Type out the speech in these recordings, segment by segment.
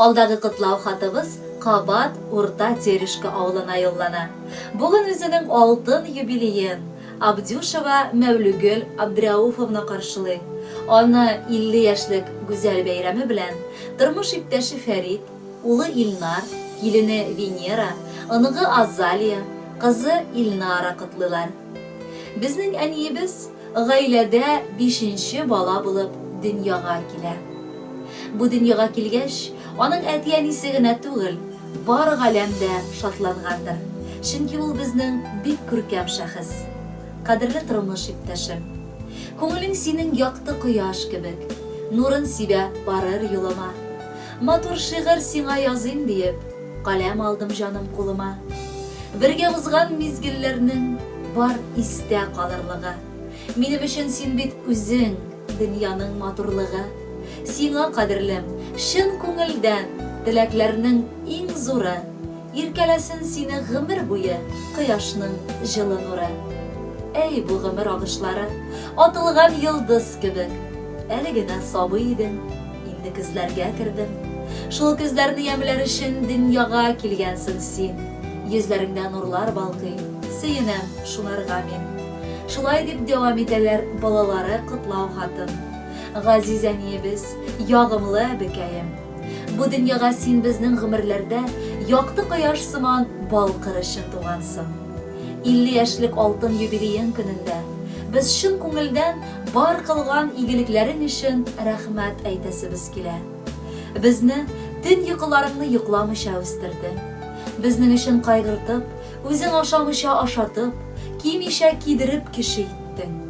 Алдагы кытлау хатыбыз Кабат Урта Терешка авылына юллана. Бүген үзенең алтын юбилеен Абдюшева Мәүлүгөл Абдрауфовна каршылый. Аны 50 яшьлек гүзәл бәйрәме белән тормыш иптәше Фәрит, улы Илнар, килене Венера, оныгы Азалия, кызы Илнара котлыйлар. Безнең әниебез гаиләдә 5нче бала булып дөньяга килә. Бу дөньяга килгәч, аның әти-әнисе генә түгел, бар галәмдә шатлангандыр. Чөнки ул безнең бик күркәм шәхес. Кадерле тормыш иптәшем, күңелең синең якты кояш кебек, нурын сибә барыр юлыма. Матур шигырь сиңа языйм диеп, каләм алдым җаным кулыма. Бергә узган мизгелләрнең бар истә калырлыгы. Минем өчен син бит үзең, дөньяның матурлыгы. Сиңа кадерлем, чын күңелдән теләкләрнең иң зуры. Иркәләсен сине гомер буе кояшның җылы нуры. Әй бу гомер агышлары, атылган йылдыз кебек. Әле генә сабый идең, инде күзләргә кердем. Шул күзләрне ямьләр өчен дөньяга килгәнсең син. Йөзләреңдә нурлар балкый, сөенәм шуларга мин. Шулай дип дәвам итәләр балалары котлау хатын. Газиз әниебез, ягымлы бекәем. Бу дөньяга син безнең гомерләрдә якты кояш сыман балкыр өчен тугансың. 50 яшьлек алтын юбилеен көнендә без чын күңелдән бар кылган игелекләрең өчен рәхмәт әйтәсебез килә. Безне төн йокыларыңны йокламыйча үстердең. Безнең өчен кайгыртып, үзең ашамыйча ашатып, кимичә кидереп кеше иттең.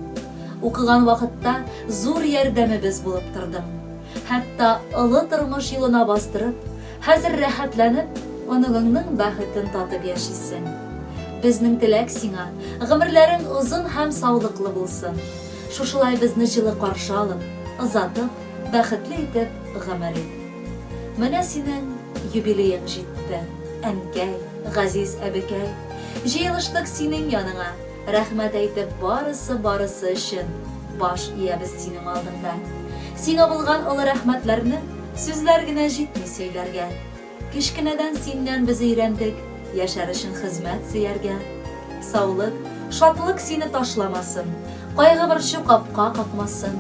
Укыган вакытта зур ярдәмебез булып тордың. Хәтта олы тормыш юлына бастырып, хәзер рәхәтләнеп, оныңның бәхетен татып яшисең. Безнең теләк сиңа, гомерләрең узын һәм саулыклы булсын. Шушылай безне җылы каршы алып, озатып, бәхетле итеп гомер ит. Менә синең юбилеең җитте, әнкәй, газиз әбекәй. Җыелыштык синең яныңа, рәхмәт әйтеп барысы өчен баш иябез синең алдыңда. Сиңа булган олы рәхмәтләрне сүзләр генә җитми сөйләргә. Кичкенәдән синнән без өйрәндек яшәр өчен хезмәт сөяргә. Саулык, шатлык сине ташламасын, кайгы борчу капка какмасын.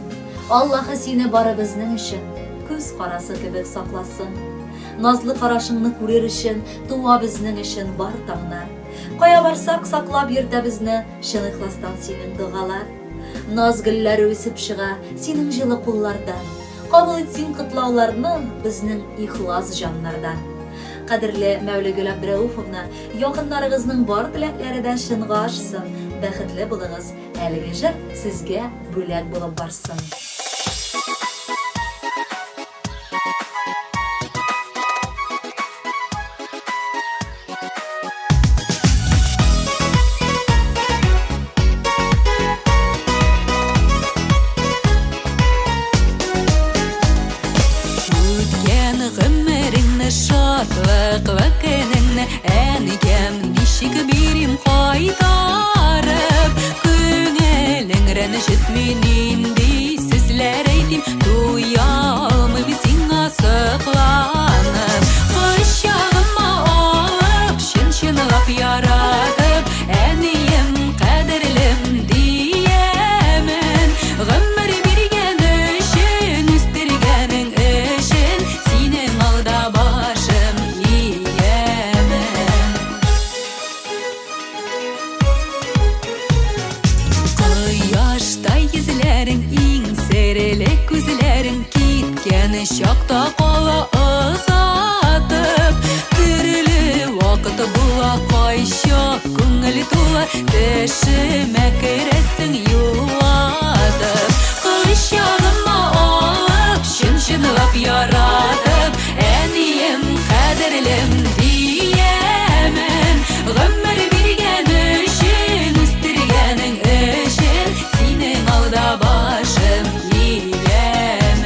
Аллаһы сине барыбызның өчен күз карасы кебек сакласын. Назлы карашыңны күрер өчен туа безнең өчен бар таңнар. Кая барсак саклап йөртә безне чын ихластан синең дугалар. Наз гөлләре үсеп чыга синең җылы куллардан. Кабул ит син котлауларны безнең ихлас җаннардан. Кадерле Мәүлүгөл Абдрауфовна, якыннарыгызның бар теләкләре дә чынга ашсын. Бәхетле булыгыз, әлеге җыр сезгә бүләк булып барсын. Шатлык вәкенеңне әнигәм ничек бирим кайтарып. Күңелең рәнҗетми нинди сүзләр әйтим, туя алмыйм сиңа сокланып. Кочагыма алып, чын-чынлап яратып, әнием кадерлем диемен. Гомер биргән өчен, үстергәнең өчен, синең алда башым иемен. Кояштай йөзләрең, иң серле күзләрең, киткән чакта кала озатып. Төрле вакыт була, кайчак күңел тула, төшемә керәсең юатып. Кочагыма алып, чын-чынлап яратып, әнием кадерлем диемен. Гомер биргән өчен, үстергәнең өчен, синең алда башым иемен.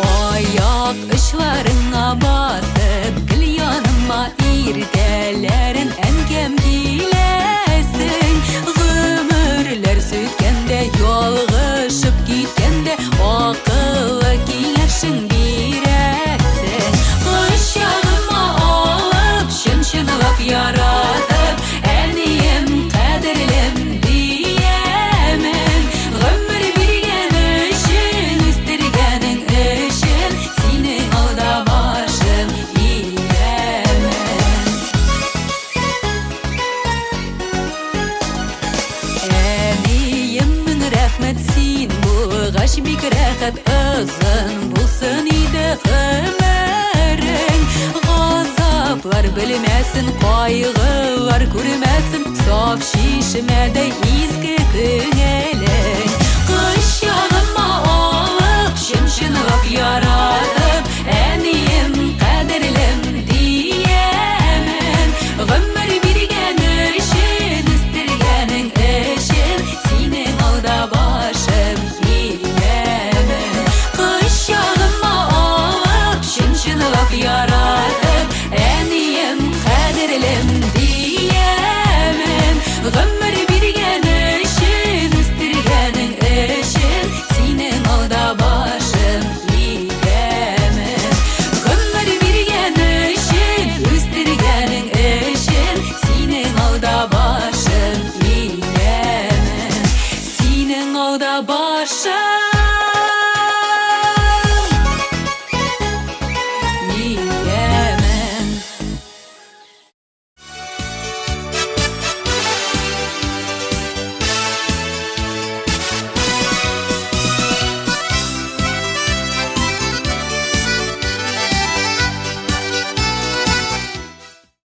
Аяк очларыңа басып, гел яныма иртәләрен әнкәм киләсең. Яш бик рәхәт озын булсын иде гомерең. Газаплар белмәсен, кайгылар күрмәсен, саф чишмәдәй изге күңелең.